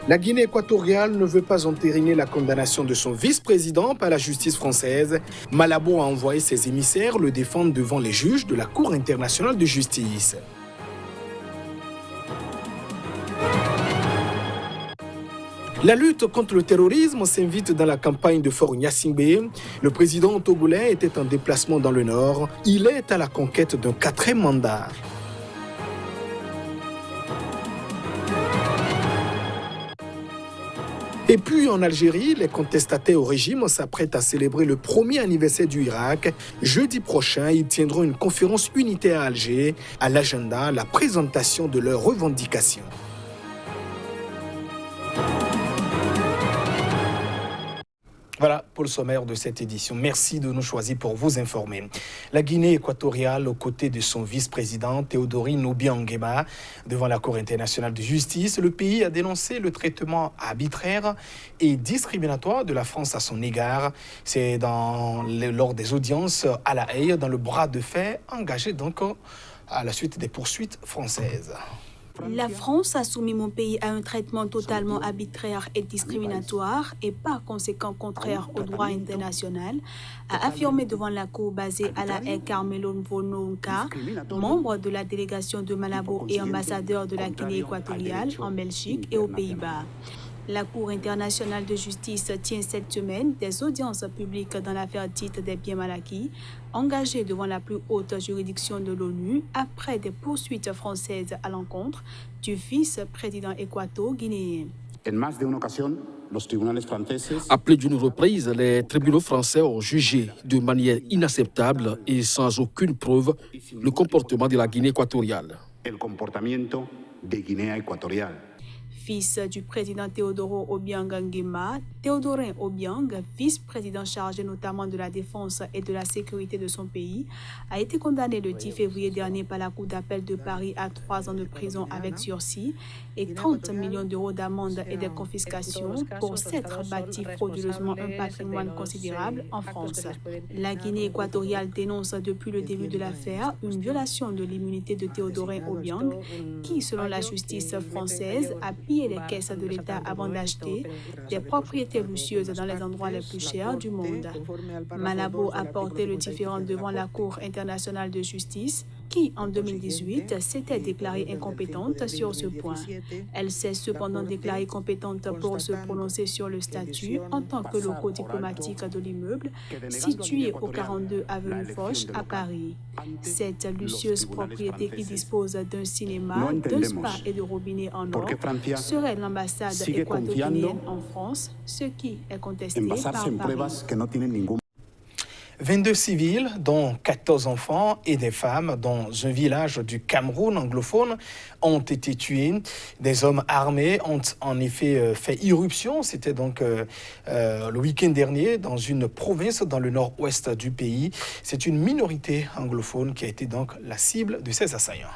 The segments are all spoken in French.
La Guinée équatoriale ne veut pas entériner la condamnation de son vice-président par la justice française. Malabo a envoyé ses émissaires le défendre devant les juges de la Cour internationale de justice. La lutte contre le terrorisme s'invite dans la campagne de Fort Gnassingbé. Le président togolais était en déplacement dans le Nord. Il est à la conquête d'un 4e mandat. Et puis en Algérie, les contestataires au régime s'apprêtent à célébrer le 1er anniversaire du Irak. Jeudi prochain, ils tiendront une conférence unitaire à Alger. À l'agenda, la présentation de leurs revendications. Voilà pour le sommaire de cette édition. Merci de nous choisir pour vous informer. La Guinée équatoriale, aux côtés de son vice-président Théodorine Obiang-Nguema, devant la Cour internationale de justice, le pays a dénoncé le traitement arbitraire et discriminatoire de la France à son égard. C'est lors des audiences à La Haye, dans le bras de fer engagé donc à la suite des poursuites françaises. La France a soumis mon pays à un traitement totalement arbitraire et discriminatoire et par conséquent contraire au droit international, a affirmé devant la cour basée à La Haye Carmelo Mvononka, membre de la délégation de Malabo et ambassadeur de la Guinée équatoriale en Belgique et aux Pays-Bas. La Cour internationale de justice tient cette semaine des audiences publiques dans l'affaire dite des biens mal acquis, engagée devant la plus haute juridiction de l'ONU après des poursuites françaises à l'encontre du vice-président équato-guinéen. À plus d'une reprise, les tribunaux français ont jugé de manière inacceptable et sans aucune preuve le comportement de la Guinée équatoriale. Fils du président Théodoro Obiang Nguema, Théodorin Obiang, vice-président chargé notamment de la défense et de la sécurité de son pays, a été condamné le 10 février dernier par la Cour d'appel de Paris à 3 ans de prison avec sursis et 30 millions d'euros d'amende et de confiscation pour s'être bâti frauduleusement un patrimoine considérable en France. La Guinée équatoriale dénonce depuis le début de l'affaire une violation de l'immunité de Théodorin Obiang qui, selon la justice française, a pillé les caisses de l'État avant d'acheter des propriétés luxueuses dans les endroits les plus chers du monde. Malabo a porté le différend devant la Cour internationale de justice qui, en 2018, s'était déclarée incompétente sur ce point. Elle s'est cependant déclarée compétente pour se prononcer sur le statut en tant que locaux diplomatique de l'immeuble situé au 42 avenue Foch à Paris. Cette luxueuse propriété qui dispose d'un cinéma, d'un spa et de robinets en or serait l'ambassade équato-guinéenne en France, ce qui est contesté par Paris. 22 civils, dont 14 enfants et des femmes, dans un village du Cameroun anglophone, ont été tués. Des hommes armés ont en effet fait irruption. C'était donc le week-end dernier dans une province dans le nord-ouest du pays. C'est une minorité anglophone qui a été donc la cible de ces assaillants.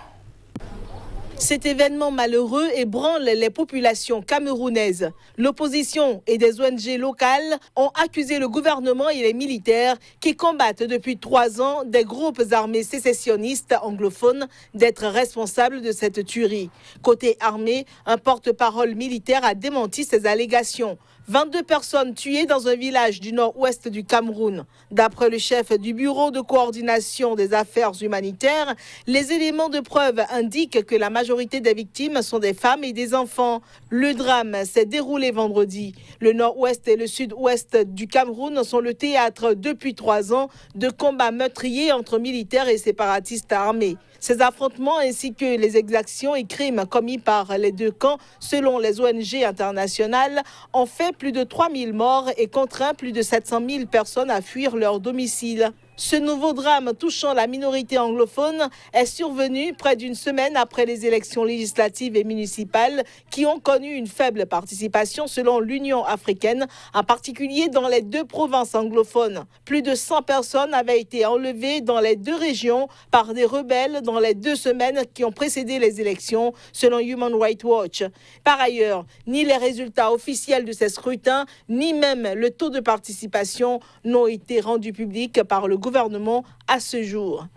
Cet événement malheureux ébranle les populations camerounaises. L'opposition et des ONG locales ont accusé le gouvernement et les militaires qui combattent depuis 3 ans des groupes armés sécessionnistes anglophones d'être responsables de cette tuerie. Côté armé, un porte-parole militaire a démenti ces allégations. 22 personnes tuées dans un village du nord-ouest du Cameroun. D'après le chef du bureau de coordination des affaires humanitaires, les éléments de preuve indiquent que la majorité des victimes sont des femmes et des enfants. Le drame s'est déroulé vendredi. Le nord-ouest et le sud-ouest du Cameroun sont le théâtre depuis 3 ans de combats meurtriers entre militaires et séparatistes armés. Ces affrontements ainsi que les exactions et crimes commis par les deux camps, selon les ONG internationales, ont fait plus de 3000 morts et contraint plus de 700 000 personnes à fuir leur domicile. Ce nouveau drame touchant la minorité anglophone est survenu près d'une semaine après les élections législatives et municipales qui ont connu une faible participation selon l'Union africaine, en particulier dans les 2 provinces anglophones. Plus de 100 personnes avaient été enlevées dans les 2 régions par des rebelles dans les 2 semaines qui ont précédé les élections, selon Human Rights Watch. Par ailleurs, ni les résultats officiels de ces scrutins, ni même le taux de participation n'ont été rendus publics par le gouvernement à ce jour.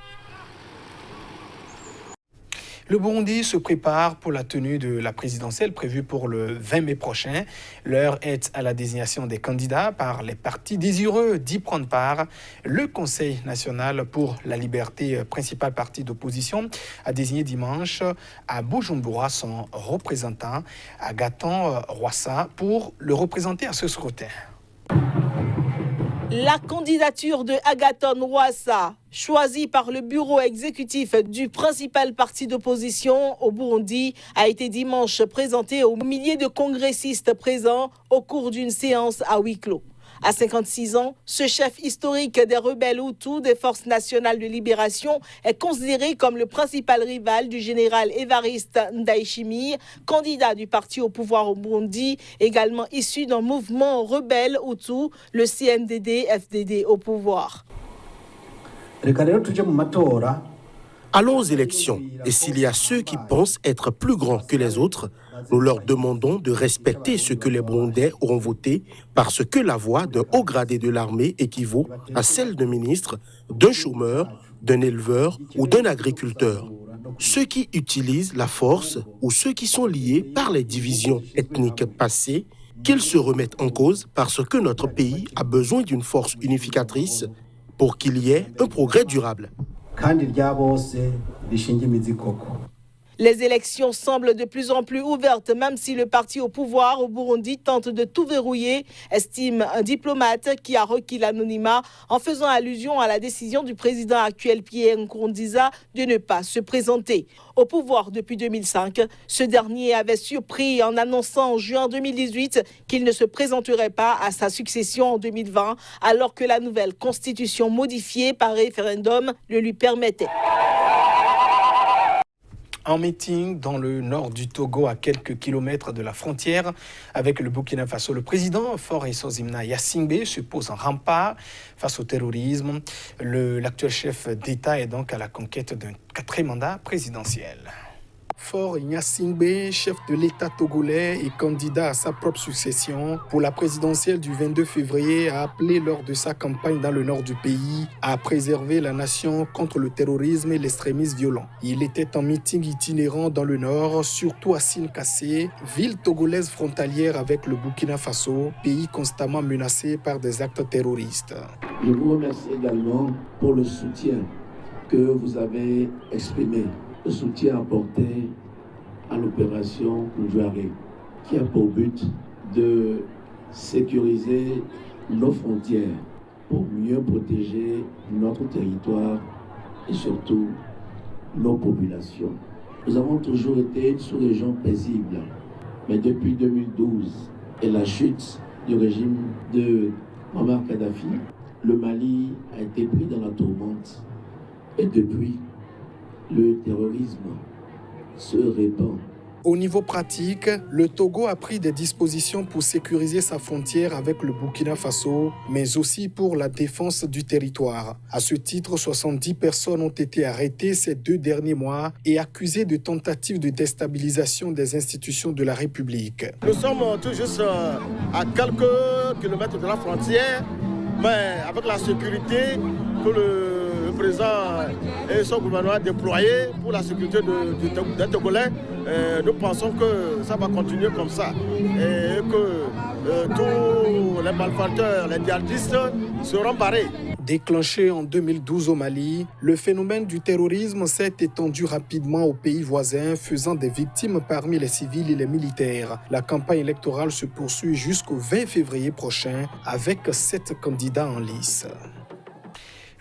Le Burundi se prépare pour la tenue de la présidentielle prévue pour le 20 mai prochain. L'heure est à la désignation des candidats par les partis désireux d'y prendre part. Le Conseil national pour la liberté, principal parti d'opposition, a désigné dimanche à Bujumbura son représentant, Agathon Rwasa, pour le représenter à ce scrutin. La candidature de Agathon Rwasa, choisie par le bureau exécutif du principal parti d'opposition au Burundi, a été dimanche présentée aux milliers de congressistes présents au cours d'une séance à huis clos. À 56 ans, ce chef historique des rebelles Hutus des Forces nationales de libération est considéré comme le principal rival du général Évariste Ndayishimiye, candidat du parti au pouvoir au Burundi, également issu d'un mouvement rebelle Hutu, le CNDD-FDD au pouvoir. Allons aux élections, et s'il y a ceux qui pensent être plus grands que les autres, nous leur demandons de respecter ce que les Burundais auront voté, parce que la voix d'un haut gradé de l'armée équivaut à celle d'un ministre, d'un chômeur, d'un éleveur ou d'un agriculteur. Ceux qui utilisent la force ou ceux qui sont liés par les divisions ethniques passées, qu'ils se remettent en cause parce que notre pays a besoin d'une force unificatrice pour qu'il y ait un progrès durable. Les élections semblent de plus en plus ouvertes, même si le parti au pouvoir au Burundi tente de tout verrouiller, estime un diplomate qui a requis l'anonymat en faisant allusion à la décision du président actuel Pierre Nkurunziza de ne pas se présenter. Au pouvoir depuis 2005, ce dernier avait surpris en annonçant en juin 2018 qu'il ne se présenterait pas à sa succession en 2020, alors que la nouvelle constitution modifiée par référendum le lui permettait. En meeting dans le nord du Togo, à quelques kilomètres de la frontière avec le Burkina Faso, le président Faure Issozimna Yassingbe se pose en rempart face au terrorisme. L'actuel chef d'État est donc à la conquête d'un 4e mandat présidentiel. Faure Gnassingbé, chef de l'État togolais et candidat à sa propre succession pour la présidentielle du 22 février, a appelé lors de sa campagne dans le nord du pays à préserver la nation contre le terrorisme et l'extrémisme violent. Il était en meeting itinérant dans le nord, surtout à Sine-Kassé, ville togolaise frontalière avec le Burkina Faso, pays constamment menacé par des actes terroristes. Je vous remercie également pour le soutien que vous avez exprimé. Le soutien apporté à l'opération Ndjouaré, qui a pour but de sécuriser nos frontières pour mieux protéger notre territoire et surtout nos populations. Nous avons toujours été une sous-région paisible, mais depuis 2012 et la chute du régime de Muammar Kadhafi, le Mali a été pris dans la tourmente et depuis, le terrorisme se répand. Au niveau pratique, le Togo a pris des dispositions pour sécuriser sa frontière avec le Burkina Faso, mais aussi pour la défense du territoire. À ce titre, 70 personnes ont été arrêtées ces 2 derniers mois et accusées de tentatives de déstabilisation des institutions de la République. Nous sommes tout juste à quelques kilomètres de la frontière, mais avec la sécurité que le président et son gouvernement déployé pour la sécurité des Togolais, nous pensons que ça va continuer comme ça et que tous les malfaiteurs, les djihadistes seront barrés. Déclenché en 2012 au Mali, le phénomène du terrorisme s'est étendu rapidement aux pays voisins, faisant des victimes parmi les civils et les militaires. La campagne électorale se poursuit jusqu'au 20 février prochain avec 7 candidats en lice.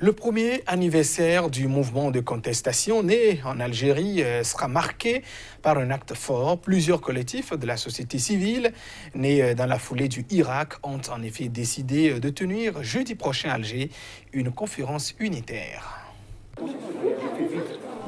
Le premier anniversaire du mouvement de contestation né en Algérie sera marqué par un acte fort. Plusieurs collectifs de la société civile nés dans la foulée du Irak ont en effet décidé de tenir jeudi prochain à Alger une conférence unitaire.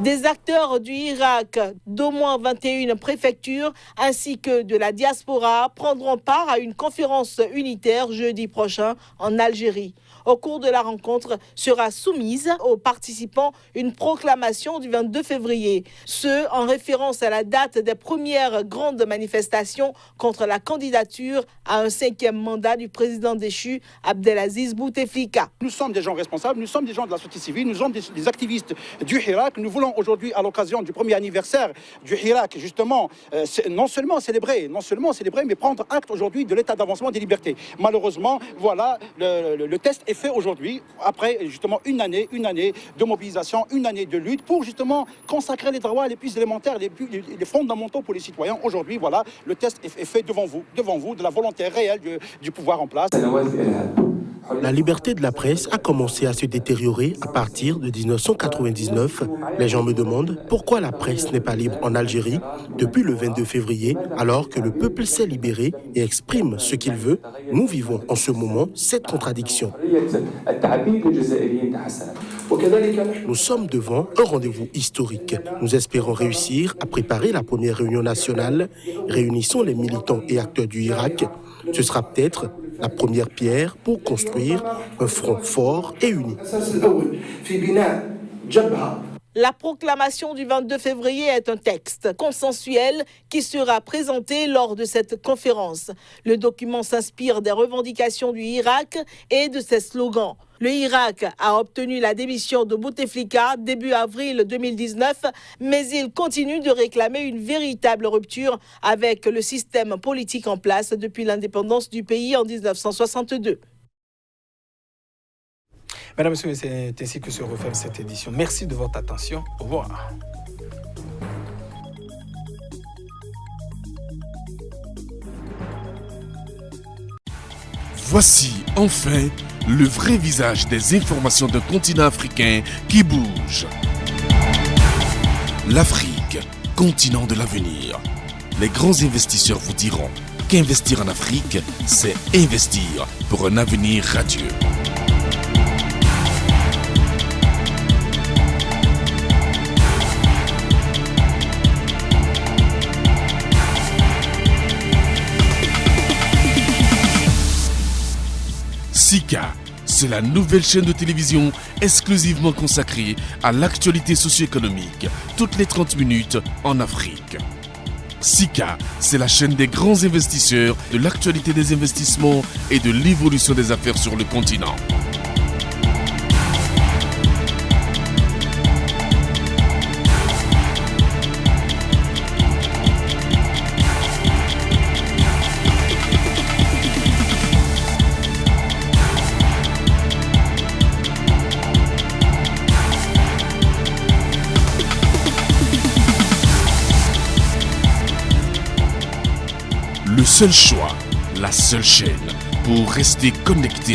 Des acteurs du Irak d'au moins 21 préfectures ainsi que de la diaspora prendront part à une conférence unitaire jeudi prochain en Algérie. Au cours de la rencontre sera soumise aux participants une proclamation du 22 février, ce en référence à la date des premières grandes manifestations contre la candidature à un 5e mandat du président déchu Abdelaziz Bouteflika. Nous sommes des gens responsables, nous sommes des gens de la société civile, nous sommes des activistes du Irak, nous voulons voulons aujourd'hui, à l'occasion du premier anniversaire du Hirak, justement, non seulement célébrer, mais prendre acte aujourd'hui de l'état d'avancement des libertés. Malheureusement, voilà, le test est fait aujourd'hui, après justement une année de mobilisation, une année de lutte pour justement consacrer les droits les plus élémentaires, les fondamentaux pour les citoyens. Aujourd'hui, voilà, le test est fait devant vous, de la volonté réelle du pouvoir en place. La liberté de la presse a commencé à se détériorer à partir de 1999. Les gens me demandent pourquoi la presse n'est pas libre en Algérie depuis le 22 février, alors que le peuple s'est libéré et exprime ce qu'il veut. Nous vivons en ce moment cette contradiction. Nous sommes devant un rendez-vous historique. Nous espérons réussir à préparer la première réunion nationale. Réunissons les militants et acteurs du Hirak. Ce sera peut-être la première pierre pour construire un front fort et uni. La proclamation du 22 février est un texte consensuel qui sera présenté lors de cette conférence. Le document s'inspire des revendications du Hirak et de ses slogans. Le Hirak a obtenu la démission de Bouteflika début avril 2019, mais il continue de réclamer une véritable rupture avec le système politique en place depuis l'indépendance du pays en 1962. Mesdames et messieurs, c'est ainsi que se referme cette édition. Merci de votre attention. Au revoir. Voici enfin le vrai visage des informations d'un continent africain qui bouge. L'Afrique, continent de l'avenir. Les grands investisseurs vous diront qu'investir en Afrique, c'est investir pour un avenir radieux. Sika, c'est la nouvelle chaîne de télévision exclusivement consacrée à l'actualité socio-économique, toutes les 30 minutes en Afrique. Sika, c'est la chaîne des grands investisseurs, de l'actualité des investissements et de l'évolution des affaires sur le continent. Le seul choix, la seule chaîne pour rester connecté à